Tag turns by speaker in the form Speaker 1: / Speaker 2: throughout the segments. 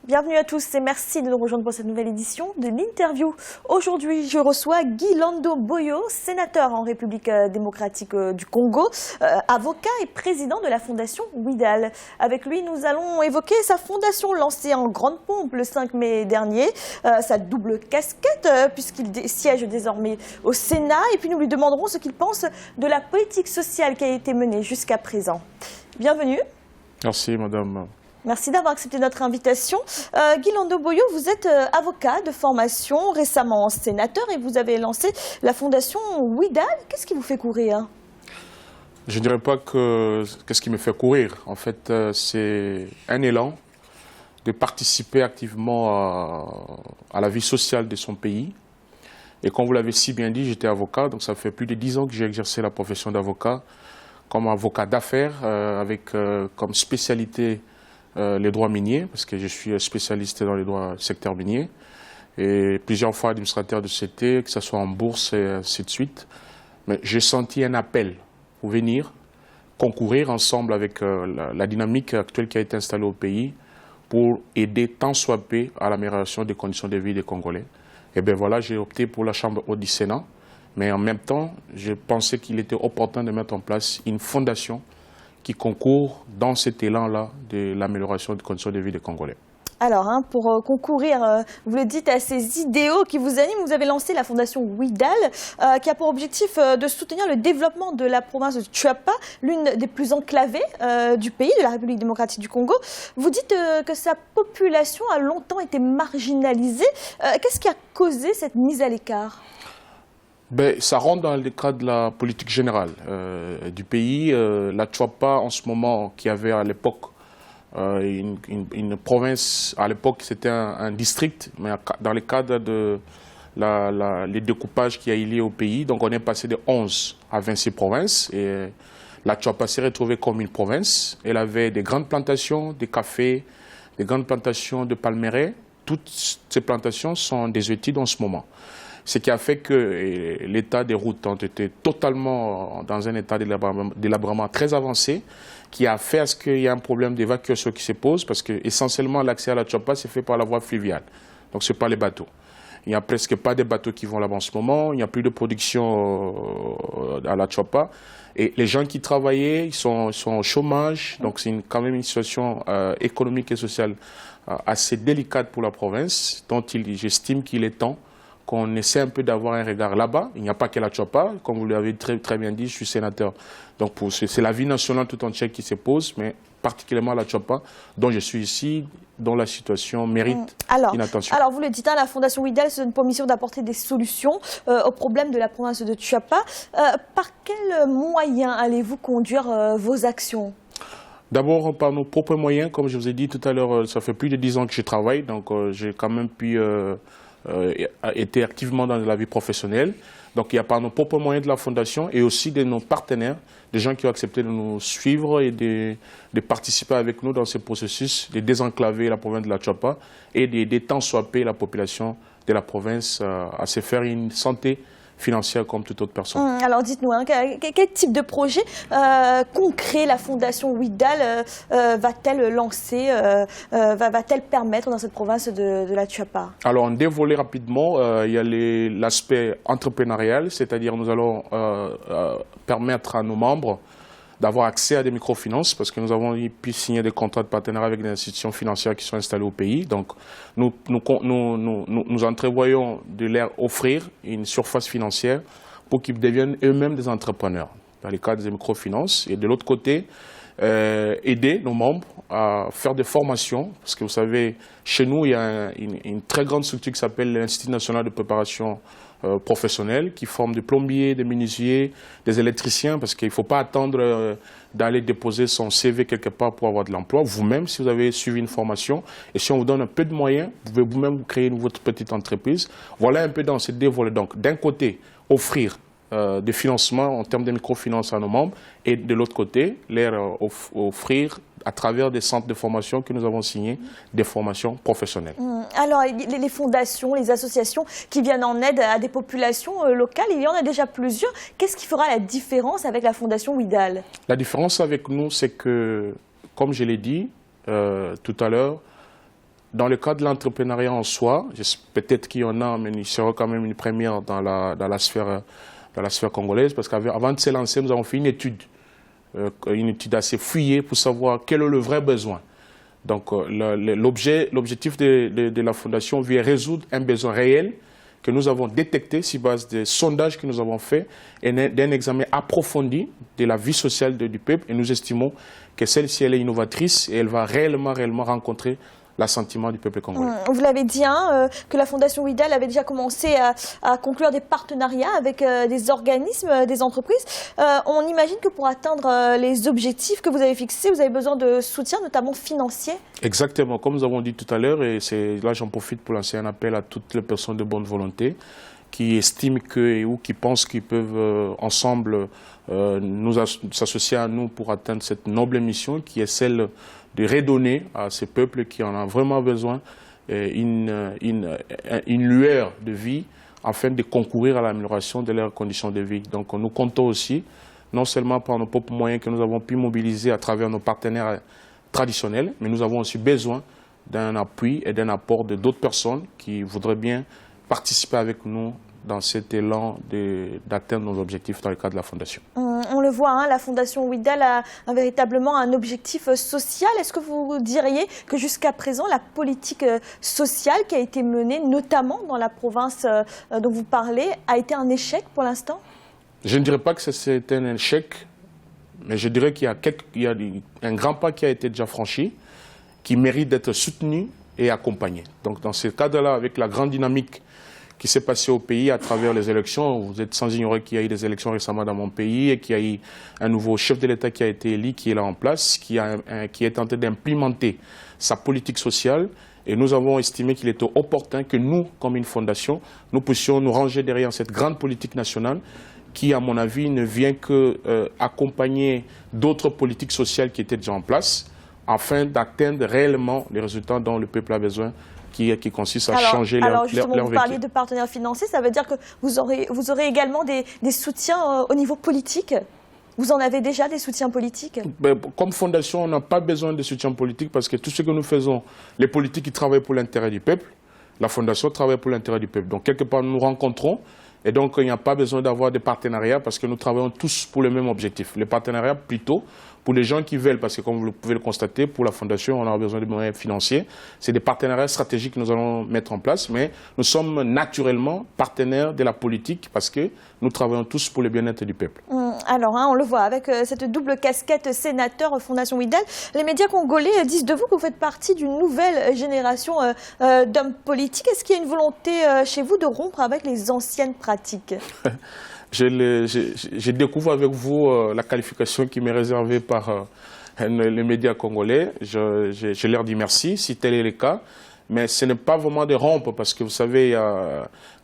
Speaker 1: Bienvenue à tous et merci de nous rejoindre pour cette nouvelle édition de l'interview. Aujourd'hui, je reçois Guy Lando Boyo, sénateur en République démocratique du Congo, avocat et président de la fondation WIDAL. Avec lui, nous allons évoquer sa fondation lancée en grande pompe le 5 mai dernier, sa double casquette puisqu'il siège désormais au Sénat. Et puis nous lui demanderons ce qu'il pense de la politique sociale qui a été menée jusqu'à présent. Bienvenue.
Speaker 2: Merci madame.
Speaker 1: Merci d'avoir accepté notre invitation. Guy Lando Boyo, vous êtes avocat de formation, récemment sénateur et vous avez lancé la fondation WIDAL. Qu'est-ce qui vous fait courir?
Speaker 2: Je ne dirais pas que qu'est-ce qui me fait courir. En fait, c'est un élan de participer activement à la vie sociale de son pays. Et comme vous l'avez si bien dit, j'étais avocat, donc ça fait plus de 10 ans que j'ai exercé la profession d'avocat comme avocat d'affaires avec comme spécialité les droits miniers, parce que je suis spécialiste dans les droits du secteur minier, et plusieurs fois administrateur de CT, que ce soit en bourse et ainsi de suite. Mais j'ai senti un appel pour venir concourir ensemble avec la dynamique actuelle qui a été installée au pays pour aider tant soit peu à l'amélioration des conditions de vie des Congolais. Et bien voilà, j'ai opté pour la Chambre haute du Sénat, mais en même temps, je pensais qu'il était opportun de mettre en place une fondation qui concourt dans cet élan-là de l'amélioration des conditions de vie des Congolais.
Speaker 1: Alors, pour concourir, vous le dites, à ces idéaux qui vous animent, vous avez lancé la fondation WIDAL, qui a pour objectif de soutenir le développement de la province de Tchouapa, l'une des plus enclavées du pays, de la République démocratique du Congo. Vous dites que sa population a longtemps été marginalisée. Qu'est-ce qui a causé cette mise à l'écart ?
Speaker 2: Ben, ça rentre dans le cadre de la politique générale du pays. La Tchouapa, en ce moment, qui avait à l'époque une province, à l'époque c'était un district, mais dans le cadre de les découpages qui a lié au pays, donc on est passé de 11 à 26 provinces. Et la Tchouapa s'est retrouvée comme une province. Elle avait des grandes plantations, des cafés, des grandes plantations de palmeraie. Toutes ces plantations sont désertiques en ce moment. Ce qui a fait que l'état des routes ont été totalement dans un état d'élabrement très avancé, qui a fait à ce qu'il y ait un problème d'évacuation qui se pose, parce que essentiellement l'accès à la Tchouapa c'est fait par la voie fluviale, donc ce n'est pas les bateaux. Il n'y a presque pas de bateaux qui vont là-bas en ce moment, il n'y a plus de production à la Tchouapa. Et les gens qui travaillaient, ils sont au chômage, donc c'est quand même une situation économique et sociale assez délicate pour la province, dont j'estime qu'il est temps qu'on essaie un peu d'avoir un regard là-bas. Il n'y a pas que la Tchouapa, comme vous l'avez très bien dit, je suis sénateur. Donc c'est la vie nationale tout entière qui se pose, mais particulièrement la Tchouapa, dont je suis ici, dont la situation mérite une attention.
Speaker 1: Alors vous le dites, la Fondation WIDAL, c'est une mission d'apporter des solutions aux problèmes de la province de Tchouapa. Par quels moyens allez-vous conduire vos actions ?
Speaker 2: D'abord par nos propres moyens, comme je vous ai dit tout à l'heure, ça fait plus de 10 ans que je travaille, donc j'ai quand même pu été activement dans la vie professionnelle. Donc il y a par nos propres moyens de la Fondation et aussi de nos partenaires, des gens qui ont accepté de nous suivre et de participer avec nous dans ce processus de désenclaver la province de la Tchouapa et d'aider tant soit peu la population de la province à se faire une santé financière comme toute autre personne.
Speaker 1: Alors dites-nous, quel type de projet concret la Fondation WIDAL va-t-elle lancer, va-t-elle permettre dans cette province de la Tchouapa?
Speaker 2: Alors on dévoile rapidement, il y a l'aspect entrepreneurial, c'est-à-dire nous allons permettre à nos membres d'avoir accès à des microfinances, parce que nous avons pu signer des contrats de partenariat avec des institutions financières qui sont installées au pays. Donc nous entrevoyons de leur offrir une surface financière pour qu'ils deviennent eux-mêmes des entrepreneurs dans le cadre des microfinances. Et de l'autre côté, aider nos membres à faire des formations, parce que vous savez, chez nous, il y a une très grande structure qui s'appelle l'Institut national de préparation professionnels qui forment des plombiers, des menuisiers, des électriciens, parce qu'il ne faut pas attendre d'aller déposer son CV quelque part pour avoir de l'emploi. Vous-même, si vous avez suivi une formation, et si on vous donne un peu de moyens, vous pouvez vous-même créer votre petite entreprise. Voilà un peu dans ces deux volets. Donc, d'un côté, offrir des financements en termes de microfinance à nos membres, et de l'autre côté, leur offrir à travers des centres de formation que nous avons signés, des formations professionnelles.
Speaker 1: Alors, les fondations, les associations qui viennent en aide à des populations locales, il y en a déjà plusieurs. Qu'est-ce qui fera la différence avec la Fondation WIDAL?
Speaker 2: La différence avec nous, c'est que, comme je l'ai dit tout à l'heure, dans le cas de l'entrepreneuriat en soi, peut-être qu'il y en a, mais il sera quand même une première dans la sphère congolaise, parce qu'avant de se lancer, nous avons fait une étude assez fouillée pour savoir quel est le vrai besoin. Donc l'objectif de la Fondation vient résoudre un besoin réel que nous avons détecté sur base des sondages que nous avons faits et d'un examen approfondi de la vie sociale du peuple. Et nous estimons que celle-ci, elle est innovatrice et elle va réellement rencontrer l'assentiment du peuple congolais.
Speaker 1: Vous l'avez dit, que la Fondation WIDAL avait déjà commencé à conclure des partenariats avec des organismes, des entreprises. On imagine que pour atteindre les objectifs que vous avez fixés, vous avez besoin de soutien, notamment financier. Exactement,
Speaker 2: comme nous avons dit tout à l'heure, et là j'en profite pour lancer un appel à toutes les personnes de bonne volonté qui estiment ou qui pensent qu'ils peuvent ensemble s'associer à nous pour atteindre cette noble mission qui est celle de redonner à ces peuples qui en ont vraiment besoin une lueur de vie afin de concourir à l'amélioration de leurs conditions de vie. Donc nous comptons aussi, non seulement par nos propres moyens que nous avons pu mobiliser à travers nos partenaires traditionnels, mais nous avons aussi besoin d'un appui et d'un apport de d'autres personnes qui voudraient bien participer avec nous dans cet élan d'atteindre nos objectifs dans le cadre de la Fondation.
Speaker 1: On le voit, la Fondation WIDAL a véritablement un objectif social. Est-ce que vous diriez que jusqu'à présent, la politique sociale qui a été menée, notamment dans la province dont vous parlez, a été un échec pour l'instant?
Speaker 2: Je ne dirais pas que c'est un échec, mais je dirais qu'il y a un grand pas qui a été déjà franchi, qui mérite d'être soutenu et accompagné. Donc dans ce cadre-là, avec la grande dynamique qui s'est passé au pays à travers les élections. Vous êtes sans ignorer qu'il y a eu des élections récemment dans mon pays et qu'il y a eu un nouveau chef de l'État qui a été élu, qui est là en place, qui est tenté d'implémenter sa politique sociale. Et nous avons estimé qu'il était opportun que nous, comme une fondation, nous puissions nous ranger derrière cette grande politique nationale qui, à mon avis, ne vient que accompagner d'autres politiques sociales qui étaient déjà en place afin d'atteindre réellement les résultats dont le peuple a besoin, qui consiste à changer leur vécu.
Speaker 1: Alors justement, vous parliez de partenaires financiers, ça veut dire que vous aurez également des soutiens au niveau politique? Vous en avez déjà des soutiens politiques?
Speaker 2: Comme fondation, on n'a pas besoin de soutien politique parce que tout ce que nous faisons, les politiques qui travaillent pour l'intérêt du peuple, la fondation travaille pour l'intérêt du peuple. Donc quelque part, nous nous rencontrons et donc il n'y a pas besoin d'avoir des partenariats parce que nous travaillons tous pour le même objectif. Les partenariats plutôt pour les gens qui veulent, parce que comme vous pouvez le constater, pour la Fondation, on a besoin de moyens financiers. C'est des partenariats stratégiques que nous allons mettre en place, mais nous sommes naturellement partenaires de la politique parce que nous travaillons tous pour le bien-être du peuple.
Speaker 1: Alors, on le voit, avec cette double casquette sénateur Fondation WIDAL, les médias congolais disent de vous que vous faites partie d'une nouvelle génération d'hommes politiques. Est-ce qu'il y a une volonté chez vous de rompre avec les anciennes pratiques?
Speaker 2: Je découvre avec vous la qualification qui m'est réservée par les médias congolais. Je leur dis merci, si tel est le cas. Mais ce n'est pas vraiment de rompre, parce que vous savez,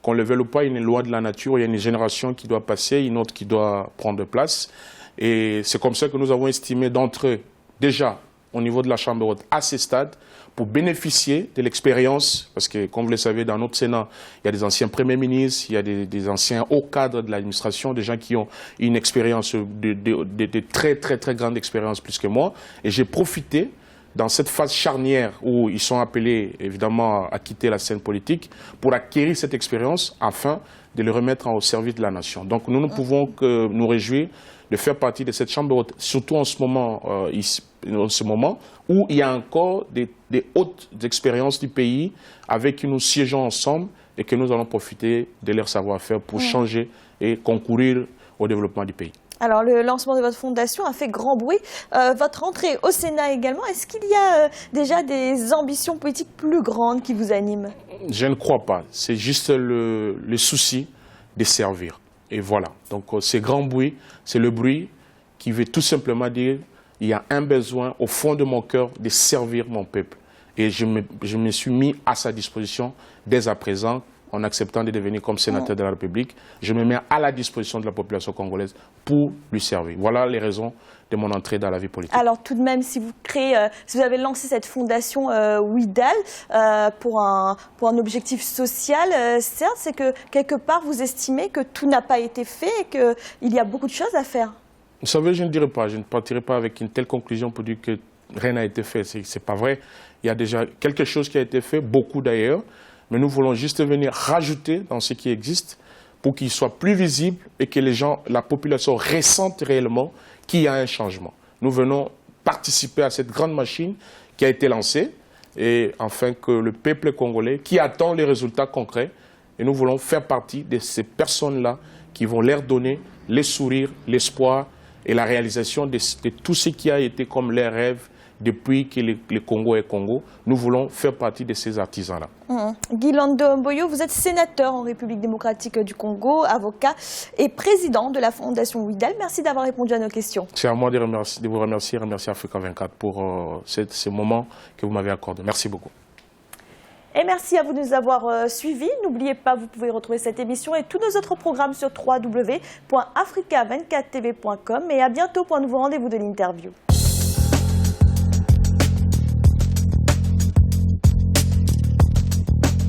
Speaker 2: qu'on le veuille ou pas, il y a une loi de la nature, il y a une génération qui doit passer, une autre qui doit prendre place. Et c'est comme ça que nous avons estimé d'entrer déjà au niveau de la Chambre haute à ce stade pour bénéficier de l'expérience, parce que comme vous le savez, dans notre Sénat, il y a des anciens premiers ministres, il y a des anciens hauts cadres de l'administration, des gens qui ont une expérience, de très grande expérience plus que moi. Et j'ai profité dans cette phase charnière où ils sont appelés évidemment à quitter la scène politique pour acquérir cette expérience afin de le remettre au service de la nation. Donc nous ne pouvons que nous réjouir de faire partie de cette chambre haute, surtout en ce moment, où il y a encore des hautes expériences du pays avec qui nous siégeons ensemble et que nous allons profiter de leur savoir-faire pour changer et concourir au développement du pays.
Speaker 1: Alors, le lancement de votre fondation a fait grand bruit. Votre entrée au Sénat également, est-ce qu'il y a déjà des ambitions politiques plus grandes qui vous animent?
Speaker 2: Je ne crois pas. C'est juste le souci de servir. Et voilà. Donc, ce grand bruit, c'est le bruit qui veut tout simplement dire il y a un besoin au fond de mon cœur de servir mon peuple. Et je me suis mis à sa disposition dès à présent, en acceptant de devenir comme sénateur de la République. Je me mets à la disposition de la population congolaise pour lui servir. Voilà les raisons de mon entrée dans la vie politique.
Speaker 1: Alors tout de même, si vous avez lancé cette fondation WIDAL pour un objectif social, certes, c'est que quelque part vous estimez que tout n'a pas été fait et qu'il y a beaucoup de choses à faire.
Speaker 2: Vous savez, je ne dirais pas, je ne partirai pas avec une telle conclusion pour dire que rien n'a été fait. C'est pas vrai. Il y a déjà quelque chose qui a été fait, beaucoup d'ailleurs, mais nous voulons juste venir rajouter dans ce qui existe pour qu'il soit plus visible et que les gens, la population ressente réellement qu'il y a un changement. Nous venons participer à cette grande machine qui a été lancée et afin que le peuple congolais qui attend les résultats concrets, et nous voulons faire partie de ces personnes-là qui vont leur donner les sourires, l'espoir et la réalisation de tout ce qui a été comme leur rêve depuis que le Congo est Congo. Nous voulons faire partie de ces artisans-là.
Speaker 1: Guy Lando Mboyo, vous êtes sénateur en République démocratique du Congo, avocat et président de la Fondation Ouidal. Merci d'avoir répondu à nos questions.
Speaker 2: C'est à moi de vous remercier Africa 24 pour ce moment que vous m'avez accordé. Merci beaucoup.
Speaker 1: Et merci à vous de nous avoir suivis. N'oubliez pas, vous pouvez retrouver cette émission et tous nos autres programmes sur www.africa24tv.com. Et à bientôt pour un nouveau rendez-vous de l'interview.